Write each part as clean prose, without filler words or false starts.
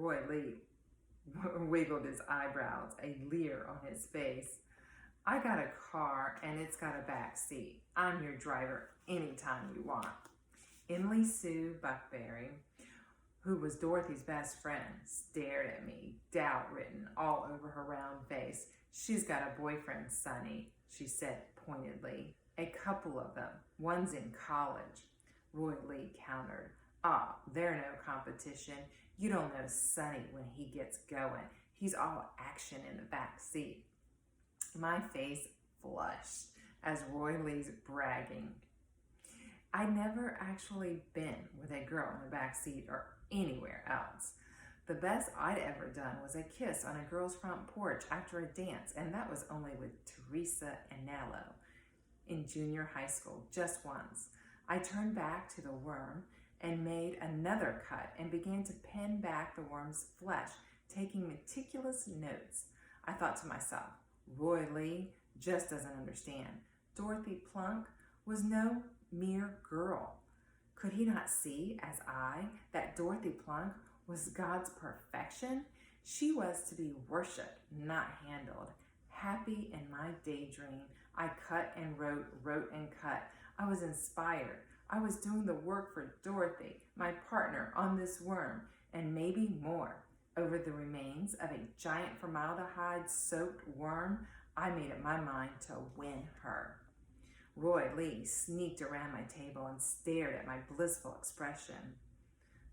Roy Lee wiggled his eyebrows, a leer on his face. I got a car and it's got a back seat. I'm your driver anytime you want. Emily Sue Buckberry, who was Dorothy's best friend, stared at me, doubt written all over her round face. She's got a boyfriend, Sonny, she said pointedly. A couple of them. One's in college. Roy Lee countered. Ah, they're no competition. You don't know Sonny when he gets going. He's all action in the back seat. My face flushed as Roy Lee's bragging. I'd never actually been with a girl in the back seat or anywhere else. The best I'd ever done was a kiss on a girl's front porch after a dance, and that was only with Teresa Anello in junior high school, just once. I turned back to the worm and made another cut and began to pin back the worm's flesh, taking meticulous notes. I thought to myself, Roy Lee just doesn't understand. Dorothy Plunk was no mere girl. Could he not see, as I, that Dorothy Plunk was God's perfection? She was to be worshipped, not handled. Happy in my daydream, I cut and wrote and cut. I was inspired. I was doing the work for Dorothy, my partner on this worm, and maybe more. Over the remains of a giant formaldehyde-soaked worm, I made up my mind to win her. Roy Lee sneaked around my table and stared at my blissful expression.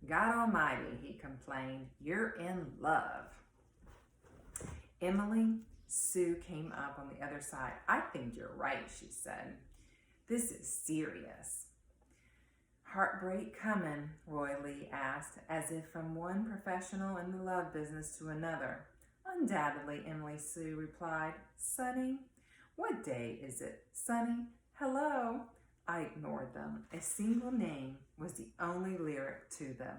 God Almighty, he complained, you're in love. Emily Sue came up on the other side. I think you're right, she said. This is serious. Heartbreak coming, Roy Lee asked, as if from one professional in the love business to another. Undoubtedly, Emily Sue replied. Sonny? What day is it? Sonny? Hello? I ignored them. A single name was the only lyric to them.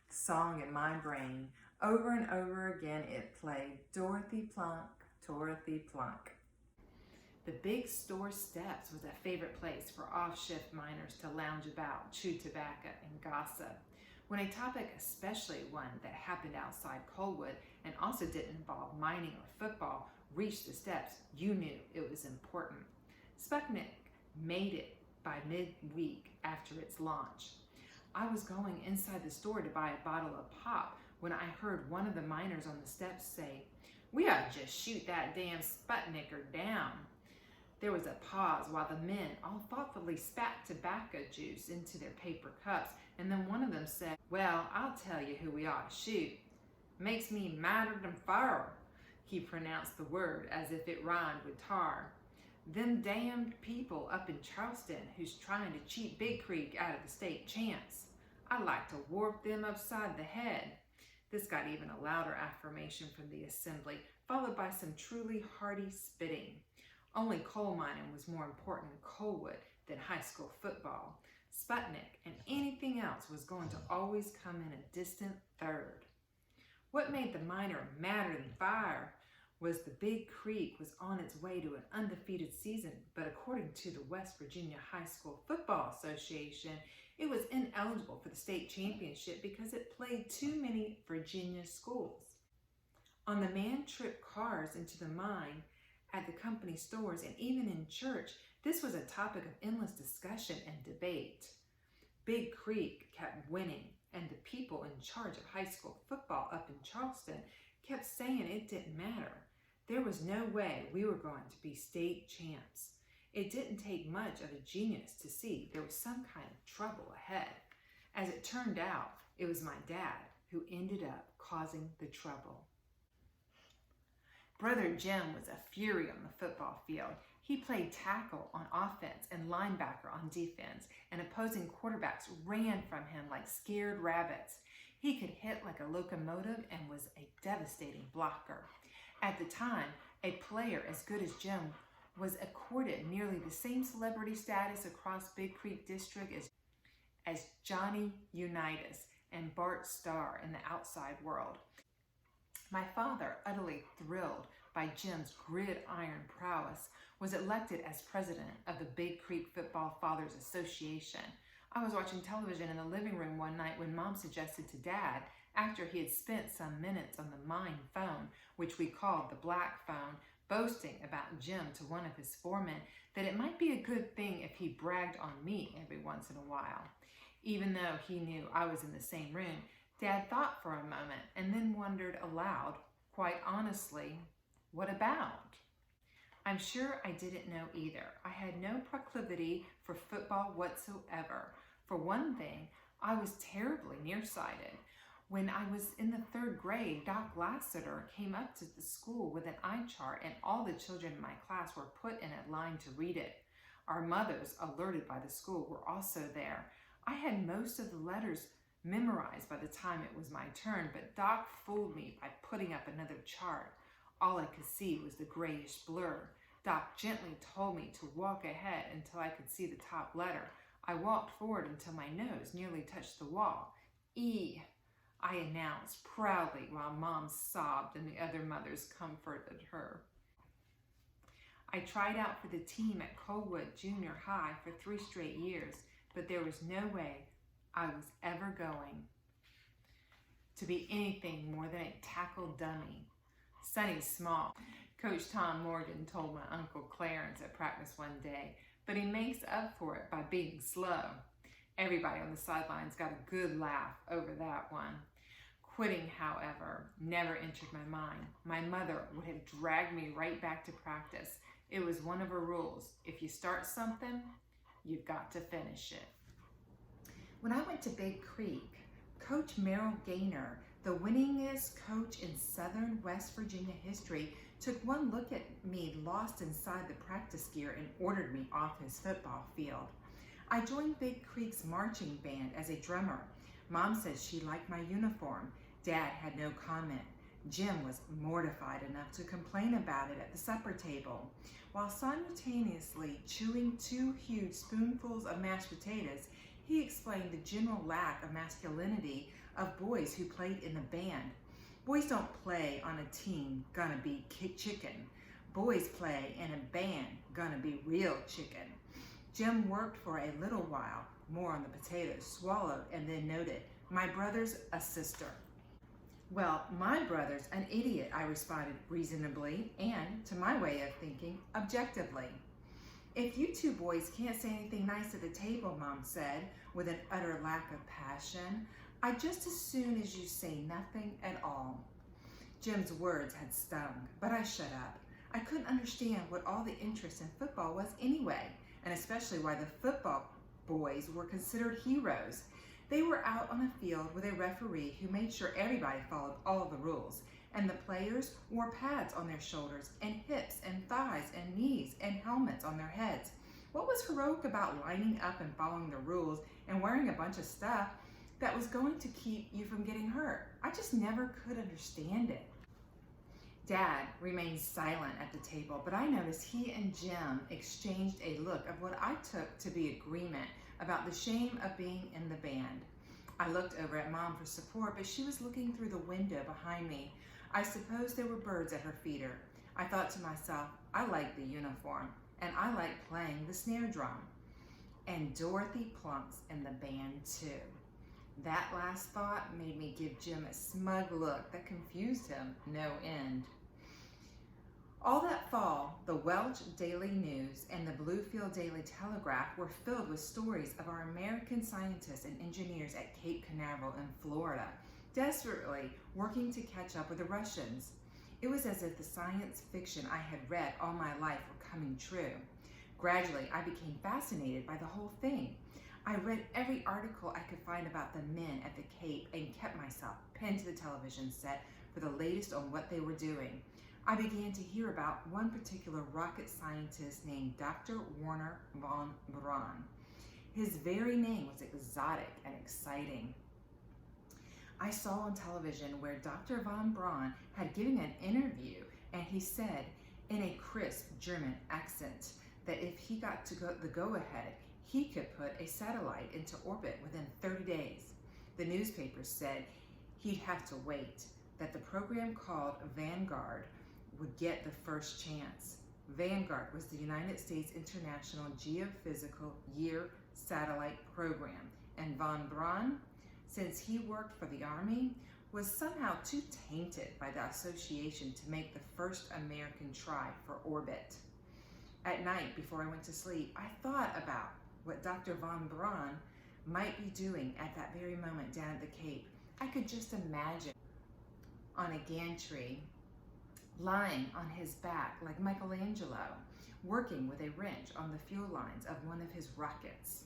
Song in my brain. Over and over again it played, Dorothy Plunk, Dorothy Plunk. The big store steps was a favorite place for off-shift miners to lounge about, chew tobacco, and gossip. When a topic, especially one that happened outside Coalwood and also didn't involve mining or football, reached the steps, you knew it was important. Sputnik made it by mid-week after its launch. I was going inside the store to buy a bottle of pop when I heard one of the miners on the steps say, we ought to just shoot that damn Sputniker down. There was a pause while the men all thoughtfully spat tobacco juice into their paper cups, and then one of them said, well, I'll tell you who we ought to shoot. Makes me madder than fire. He pronounced the word as if it rhymed with tar. Them damned people up in Charleston who's trying to cheat Big Creek out of the state champs. I'd like to warp them upside the head. This got even a louder affirmation from the assembly, followed by some truly hearty spitting. Only coal mining was more important in Coalwood than high school football. Sputnik and anything else was going to always come in a distant third. What made the miner madder than fire was the Big Creek was on its way to an undefeated season, but according to the West Virginia High School Football Association, it was ineligible for the state championship because it played too many Virginia schools. On the man-trip cars into the mine, at the company stores, and even in church, this was a topic of endless discussion and debate. Big Creek kept winning, and the people in charge of high school football up in Charleston kept saying it didn't matter. There was no way we were going to be state champs. It didn't take much of a genius to see there was some kind of trouble ahead. As it turned out, it was my dad who ended up causing the trouble. Brother Jim was a fury on the football field. He played tackle on offense and linebacker on defense, and opposing quarterbacks ran from him like scared rabbits. He could hit like a locomotive and was a devastating blocker. At the time, a player as good as Jim was accorded nearly the same celebrity status across Big Creek District as Johnny Unitas and Bart Starr in the outside world. My father, utterly thrilled by Jim's gridiron prowess, was elected as president of the Big Creek Football Fathers Association. I was watching television in the living room one night when Mom suggested to Dad, after he had spent some minutes on the mine phone, which we called the black phone, boasting about Jim to one of his foremen that it might be a good thing if he bragged on me every once in a while. Even though he knew I was in the same room, Dad thought for a moment and then wondered aloud, quite honestly, what about? I'm sure I didn't know either. I had no proclivity for football whatsoever. For one thing, I was terribly nearsighted. When I was in the 3rd grade, Doc Lassiter came up to the school with an eye chart, and all the children in my class were put in a line to read it. Our mothers, alerted by the school, were also there. I had most of the letters memorized by the time it was my turn, but Doc fooled me by putting up another chart. All I could see was the grayish blur. Doc gently told me to walk ahead until I could see the top letter. I walked forward until my nose nearly touched the wall. E, I announced proudly while Mom sobbed and the other mothers comforted her. I tried out for the team at Coldwood Junior High for 3 straight years, but there was no way I was ever going to be anything more than a tackle dummy. Sonny's small, Coach Tom Morgan told my Uncle Clarence at practice one day, but he makes up for it by being slow. Everybody on the sidelines got a good laugh over that one. Quitting, however, never entered my mind. My mother would have dragged me right back to practice. It was one of her rules. If you start something, you've got to finish it. When I went to Big Creek, Coach Merrill Gaynor, the winningest coach in Southern West Virginia history, took one look at me lost inside the practice gear and ordered me off his football field. I joined Big Creek's marching band as a drummer. Mom said she liked my uniform. Dad had no comment. Jim was mortified enough to complain about it at the supper table. While simultaneously chewing 2 huge spoonfuls of mashed potatoes, he explained the general lack of masculinity of boys who played in the band. Boys don't play on a team gonna be chicken. Boys play in a band gonna be real chicken. Jim worked for a little while, more on the potatoes, swallowed, and then noted, "My brother's a sister." "Well, my brother's an idiot," I responded reasonably and, to my way of thinking, objectively. "If you 2 boys can't say anything nice at the table," Mom said, with an utter lack of passion, "I'd just as soon as you say nothing at all." Jim's words had stung, but I shut up. I couldn't understand what all the interest in football was anyway, and especially why the football boys were considered heroes. They were out on a field with a referee who made sure everybody followed all the rules, and the players wore pads on their shoulders and hips and thighs and knees and helmets on their heads. What was heroic about lining up and following the rules and wearing a bunch of stuff that was going to keep you from getting hurt? I just never could understand it. Dad remained silent at the table, but I noticed he and Jim exchanged a look of what I took to be agreement about the shame of being in the band. I looked over at Mom for support, but she was looking through the window behind me. I suppose there were birds at her feeder. I thought to myself, I like the uniform, and I like playing the snare drum. And Dorothy Plunk's in the band too. That last thought made me give Jim a smug look that confused him no end. All that fall, the Welch Daily News and the Bluefield Daily Telegraph were filled with stories of our American scientists and engineers at Cape Canaveral in Florida, desperately working to catch up with the Russians. It was as if the science fiction I had read all my life were coming true. Gradually, I became fascinated by the whole thing. I read every article I could find about the men at the Cape and kept myself pinned to the television set for the latest on what they were doing. I began to hear about one particular rocket scientist named Dr. Werner von Braun. His very name was exotic and exciting. I saw on television where Dr. von Braun had given an interview, and he said in a crisp German accent that if he got to the go-ahead, he could put a satellite into orbit within 30 days. The newspapers said he'd have to wait, that the program called Vanguard would get the first chance. Vanguard was the United States International Geophysical Year satellite program, and von Braun, since he worked for the Army, was somehow too tainted by the association to make the first American try for orbit. At night, before I went to sleep, I thought about what Dr. von Braun might be doing at that very moment down at the Cape. I could just imagine on a gantry, lying on his back like Michelangelo, working with a wrench on the fuel lines of one of his rockets.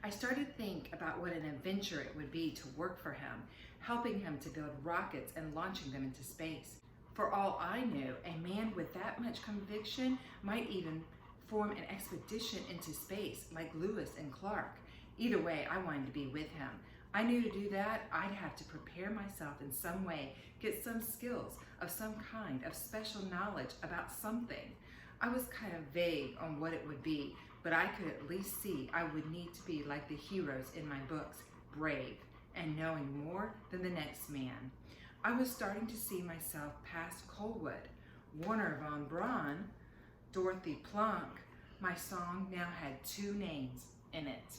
I started to think about what an adventure it would be to work for him, helping him to build rockets and launching them into space. For all I knew, a man with that much conviction might even form an expedition into space like Lewis and Clark. Either way, I wanted to be with him. I knew to do that, I'd have to prepare myself in some way, get some skills of some kind of special knowledge about something. I was kind of vague on what it would be, but I could at least see I would need to be like the heroes in my books, brave and knowing more than the next man. I was starting to see myself past Colwood, Warner von Braun, Dorothy Plunk. My song now had 2 names in it.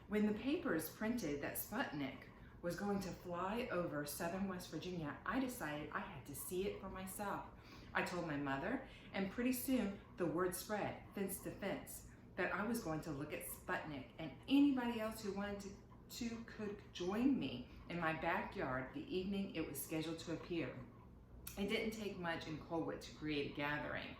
When the papers printed that Sputnik was going to fly over southern West Virginia, I decided I had to see it for myself. I told my mother, and pretty soon the word spread, fence to fence, that I was going to look at Sputnik, and anybody else who wanted to could join me in my backyard the evening it was scheduled to appear. It didn't take much in Colwood to create a gathering.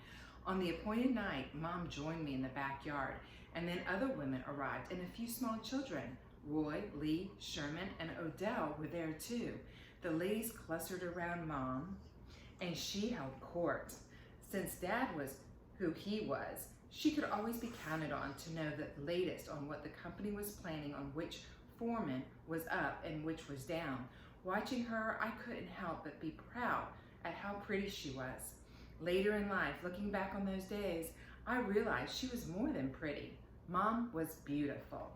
On the appointed night, Mom joined me in the backyard, and then other women arrived and a few small children. Roy, Lee, Sherman, and Odell were there too. The ladies clustered around Mom, and she held court. Since Dad was who he was, she could always be counted on to know the latest on what the company was planning, on which foreman was up and which was down. Watching her, I couldn't help but be proud at how pretty she was. Later in life, looking back on those days, I realized she was more than pretty. Mom was beautiful.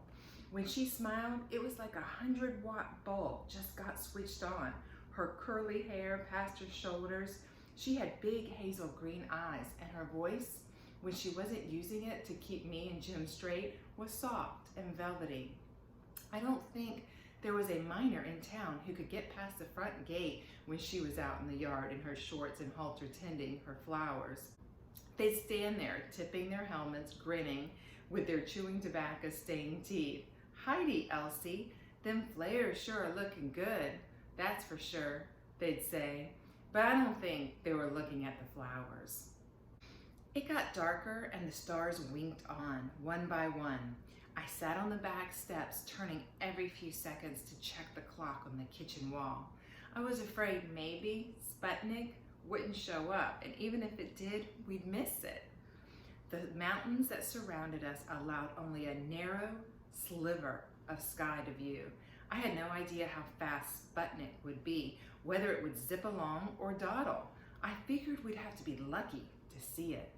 When she smiled, it was like a 100-watt bulb just got switched on. Her curly hair past her shoulders. She had big hazel green eyes, and her voice, when she wasn't using it to keep me and Jim straight, was soft and velvety. I don't think there was a miner in town who could get past the front gate when she was out in the yard in her shorts and halter tending her flowers. They'd stand there, tipping their helmets, grinning, with their chewing tobacco-stained teeth. "Heidi, Elsie, them flares sure are looking good, that's for sure," they'd say. But I don't think they were looking at the flowers. It got darker and the stars winked on, one by one. I sat on the back steps, turning every few seconds to check the clock on the kitchen wall. I was afraid maybe Sputnik wouldn't show up, and even if it did, we'd miss it. The mountains that surrounded us allowed only a narrow sliver of sky to view. I had no idea how fast Sputnik would be, whether it would zip along or dawdle. I figured we'd have to be lucky to see it.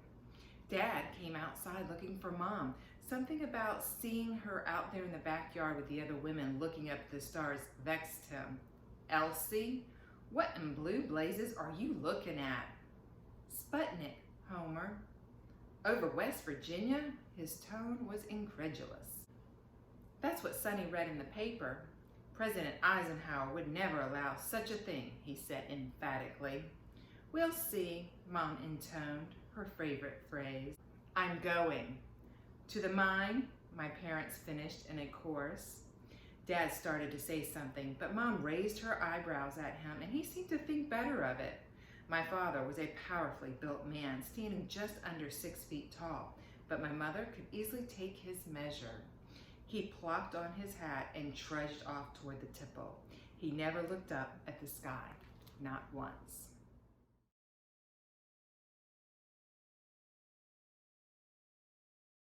Dad came outside looking for Mom. Something about seeing her out there in the backyard with the other women looking up at the stars vexed him. "Elsie, what in blue blazes are you looking at?" "Sputnik, Homer." "Over West Virginia?" His tone was incredulous. "That's what Sonny read in the paper. President Eisenhower would never allow such a thing," he said emphatically. "We'll see," Mom intoned, her favorite phrase. "I'm going." "To the mine," my parents finished in a chorus. Dad started to say something, but Mom raised her eyebrows at him, and he seemed to think better of it. My father was a powerfully built man, standing just under 6 feet tall, but my mother could easily take his measure. He plopped on his hat and trudged off toward the tipple. He never looked up at the sky, not once.